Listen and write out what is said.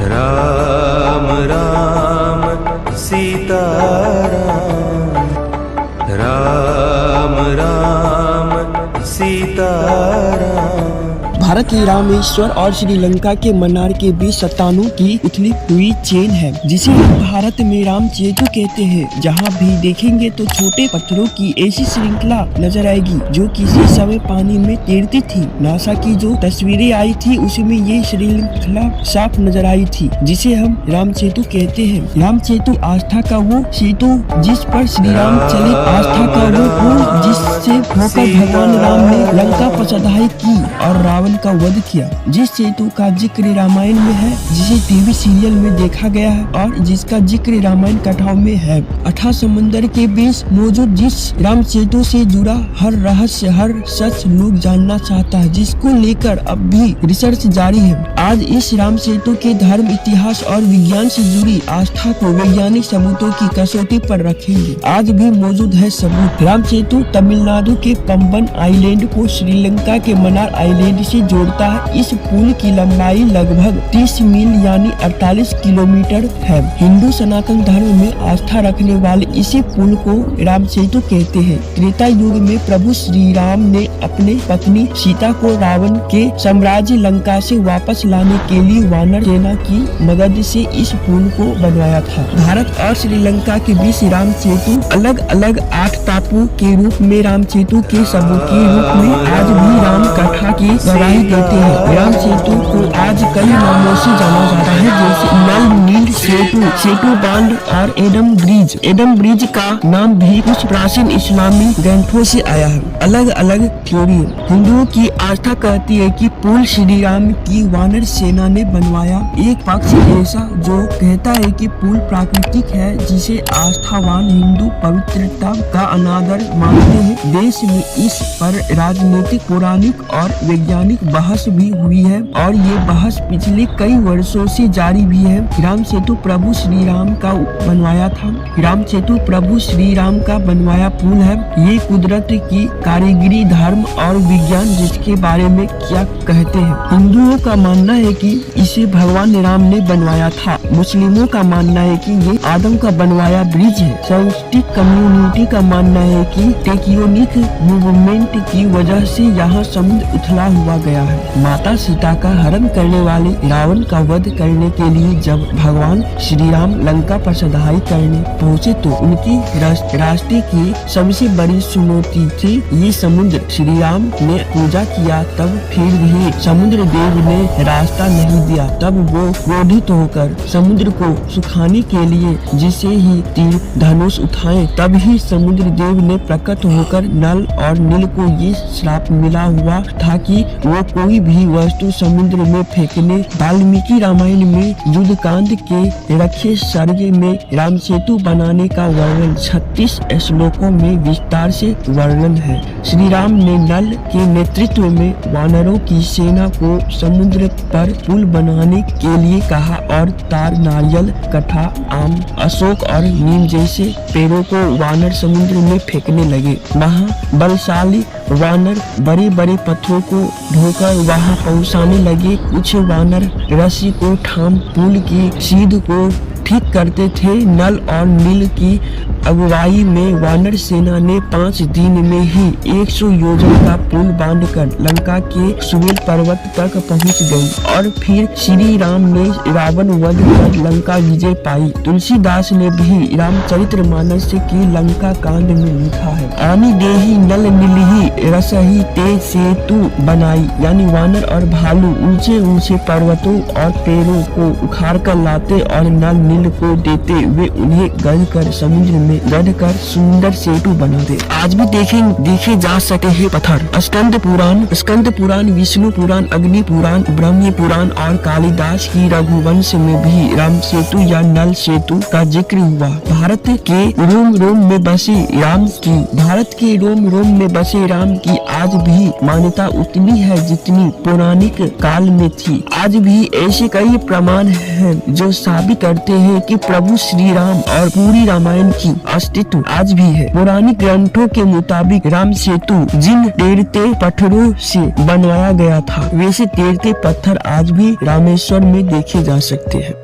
राम राम सीताराम, राम राम सीताराम। भारत के रामेश्वर और श्रीलंका के मन्नार के बीच चट्टानों की उथली हुई चेन है, जिसे भारत में राम सेतु कहते हैं। जहाँ भी देखेंगे तो छोटे पत्थरों की ऐसी श्रृंखला नजर आएगी जो किसी समय पानी में तैरती थी। नासा की जो तस्वीरें आई थी उसमें ये श्रृंखला साफ नजर आई थी, जिसे हम राम सेतु कहते हैं। राम सेतु आस्था का वो सेतु जिस पर श्री राम चले, आस्था का वो पुल जिससे होकर भगवान राम ने लंका पर चढ़ाई की और रावण का वध किया। जिस सेतु का जिक्र रामायण में है, जिसे टीवी सीरियल में देखा गया है और जिसका जिक्र रामायण कथाओं में है। अथाह समंदर के बीच मौजूद जिस राम सेतु से जुड़ा हर रहस्य, हर सच लोग जानना चाहता है, जिसको लेकर अब भी रिसर्च जारी है। आज इस राम सेतु के धर्म, इतिहास और विज्ञान से जुड़ी आस्था को वैज्ञानिक सबूतों की कसौटी पर रखेंगे। आज भी मौजूद है सबूत। राम सेतु तमिलनाडु के पंबन आइलैंड को श्रीलंका के मन्नार आइलैंड से जोड़ता है। इस पुल की लंबाई लगभग 30 मील यानी 48 किलोमीटर है। हिंदू सनातन धर्म में आस्था रखने वाले इसी पुल को राम सेतु कहते हैं। त्रेता युग में प्रभु श्री राम ने अपने पत्नी सीता को रावण के साम्राज्य लंका से वापस लाने के लिए वानर सेना की मदद से इस पुल को बनवाया था। भारत और श्रीलंका के बीच राम सेतु अलग अलग 8 टापू के रूप में राम सेतु के सबूत के रूप में आज भी राम कथा की गवाही देते हैं। राम सेतु को आज कई नामों से जाना जाता है, जैसे नल नील सेतु, सेतु बांध और एडम ब्रिज। एडम ब्रिज का नाम भी कुछ प्राचीन इस्लामी ग्रंथों से आया है। अलग अलग थ्योरी। हिंदुओं की आस्था कहती है कि पुल श्री राम की वानर सेना ने बनवाया। एक पक्ष ऐसा जो कहता है कि पुल प्राकृतिक है, जिसे आस्थावान हिंदू पवित्रता का अनादर मानते हैं। देश में इस पर राजनीतिक, पौराणिक और वैज्ञानिक बहस भी हुई है और ये बहस पिछले कई वर्षों से जारी भी है। राम सेतु प्रभु श्री राम का बनवाया था। राम सेतु प्रभु श्री राम का बनवाया पुल है। ये कुदरत की कारीगरी, धर्म और विज्ञान जिसके बारे में क्या कहते हैं। हिंदुओं का मानना है कि इसे भगवान राम ने बनवाया था। मुस्लिमों का मानना है कि ये आदम का बनवाया ब्रिज है। साइंटिफिक कम्युनिटी का मानना है कि टेक्टोनिक मूवमेंट की वजह से यहाँ समुद्र उथला हुआ गया है। माता सीता का हरण करने वाले रावण का वध करने के लिए जब भगवान श्री राम लंका पर चढ़ाई करने पहुँचे तो उनकी रास्ते की सबसे बड़ी चुनौती थी ये समुद्र। श्री राम ने पूजा किया, तब फिर भी समुद्र देव ने रास्ता नहीं दिया। तब वो क्रोधित होकर समुद्र को सुखाने के लिए जिसे ही तीर धनुष उठाए, तब ही समुद्र देव ने प्रकट होकर नल और नील को ये श्राप मिला हुआ था कि वो कोई भी वस्तु समुद्र में फेंकने। वाल्मीकि रामायण में युद्धकांड के रक्षे सर्ग में राम सेतु बनाने का वर्णन 36 श्लोकों में विस्तार से वर्णन है। श्री राम ने नल के नेतृत्व में वानरों की सेना को समुद्र पर पुल बनाने के लिए कहा और तार, नारियल, कथा, आम, अशोक और नीम जैसे पेड़ों को वानर समुद्र में फेंकने लगे। वहाँ बलशाली वानर बड़े बड़े पत्थरों को ढोकर वहां पहुंचाने लगे। कुछ वानर रस्सी को थाम पुल की सीध को ठीक करते थे। नल और नील की अगुवाई में वानर सेना ने 5 दिन में ही 100 योजन का पुल बांधकर लंका के सुमेल पर्वत तक पहुंच गई और फिर श्री राम ने रावण वध कर लंका विजय पाई। तुलसीदास ने भी रामचरितमानस की लंका कांड में लिखा है, आनी देही नल नीलही रसही ते सेतु बनाई। यानी वानर और भालू ऊंचे ऊंचे पर्वतों और पेड़ों को उखाड़ कर लाते और नल नील को देते, वे उन्हें गढ़ कर समुद्र में गढ़ कर सुंदर सेतु बनाते। आज भी देखे जा सके हैं पत्थर। स्कंद पुराण, विष्णु पुराण, अग्नि पुराण, ब्रह्म पुराण और कालिदास की रघुवंश में भी राम सेतु या नल सेतु का जिक्र हुआ। भारत के रोम रोम में बसे राम की आज भी मान्यता उतनी है जितनी पौराणिक काल में थी। आज भी ऐसे कई प्रमाण हैं जो साबित करते हैं कि प्रभु श्री राम और पूरी रामायण की अस्तित्व आज भी है। पौराणिक ग्रंथों के मुताबिक राम सेतु जिन तैरते पत्थरों से बनवाया गया था, वैसे तैरते पत्थर आज भी रामेश्वर में देखे जा सकते हैं।